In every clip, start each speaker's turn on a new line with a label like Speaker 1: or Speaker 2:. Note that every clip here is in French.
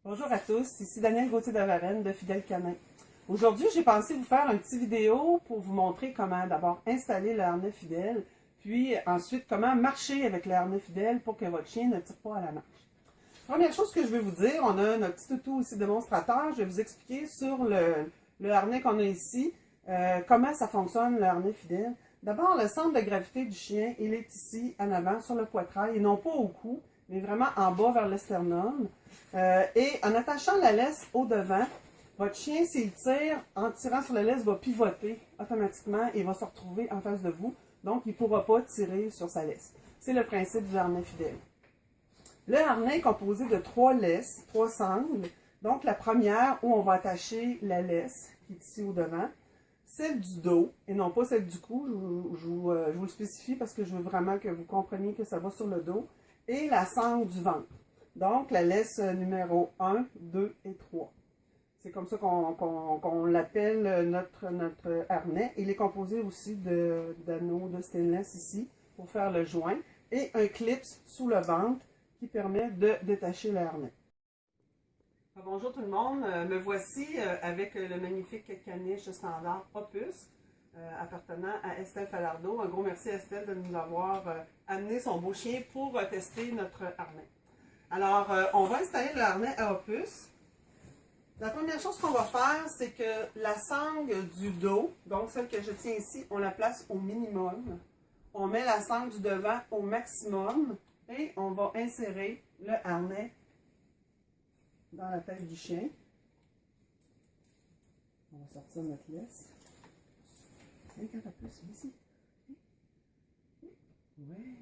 Speaker 1: Bonjour à tous, ici Danielle Gauthier de Varennes de Fidèle Canin. Aujourd'hui, j'ai pensé vous faire une petite vidéo pour vous montrer comment d'abord installer le harnais fidèle, puis ensuite comment marcher avec le harnais fidèle pour que votre chien ne tire pas à la marche. Première chose que je vais vous dire, on a notre petit toutou ici démonstrateur. Je vais vous expliquer sur le harnais qu'on a ici, comment ça fonctionne le harnais fidèle. D'abord, le centre de gravité du chien, il est ici en avant sur le poitrail et non pas au cou, mais vraiment en bas vers le sternum. Et en attachant la laisse au devant, votre chien, s'il tire, en tirant sur la laisse, va pivoter automatiquement et va se retrouver en face de vous. Donc, il ne pourra pas tirer sur sa laisse. C'est le principe du harnais fidèle. Le harnais est composé de 3 laisses, 3 sangles. Donc, la première où on va attacher la laisse, qui est ici au devant, celle du dos, et non pas celle du cou, je vous le spécifie parce que je veux vraiment que vous compreniez que ça va sur le dos, et la sangle du ventre. Donc, la laisse numéro 1, 2 et 3. C'est comme ça qu'on l'appelle notre harnais. Il est composé aussi d'anneaux de stainless ici pour faire le joint et un clip sous le ventre qui permet de détacher le harnais. Bonjour tout le monde, me voici avec le magnifique caniche standard Opus appartenant à Estelle Falardeau. Un gros merci à Estelle de nous avoir amené son beau chien pour tester notre harnais. Alors, on va installer le harnais à Opus. La première chose qu'on va faire, c'est que la sangle du dos, donc celle que je tiens ici, on la place au minimum. On met la sangle du devant au maximum et on va insérer le harnais dans la tête du chien. On va sortir notre laisse. Tiens, quand t'as plus, ici. Oui.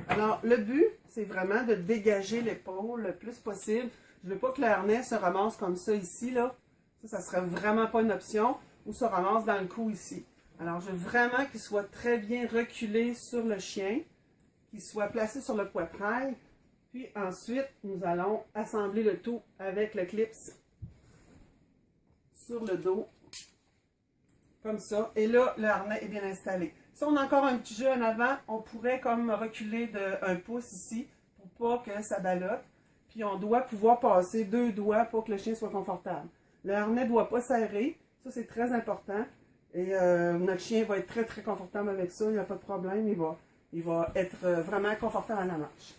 Speaker 1: Alors, le but, c'est vraiment de dégager l'épaule le plus possible. Je ne veux pas que le harnais se ramasse comme ça ici, là. Ça serait vraiment pas une option. Ou se ramasse dans le cou ici. Alors, je veux vraiment qu'il soit très bien reculé sur le chien, qu'il soit placé sur le poitrail. Puis ensuite, nous allons assembler le tout avec le clip sur le dos, comme ça. Et là, le harnais est bien installé. Si on a encore un petit jeu en avant, on pourrait comme reculer d'un pouce ici pour pas que ça ballotte. Puis on doit pouvoir passer 2 doigts pour que le chien soit confortable. Le harnais ne doit pas serrer, ça c'est très important. Et notre chien va être très très confortable avec ça, il n'y a pas de problème, il va être vraiment confortable à la marche.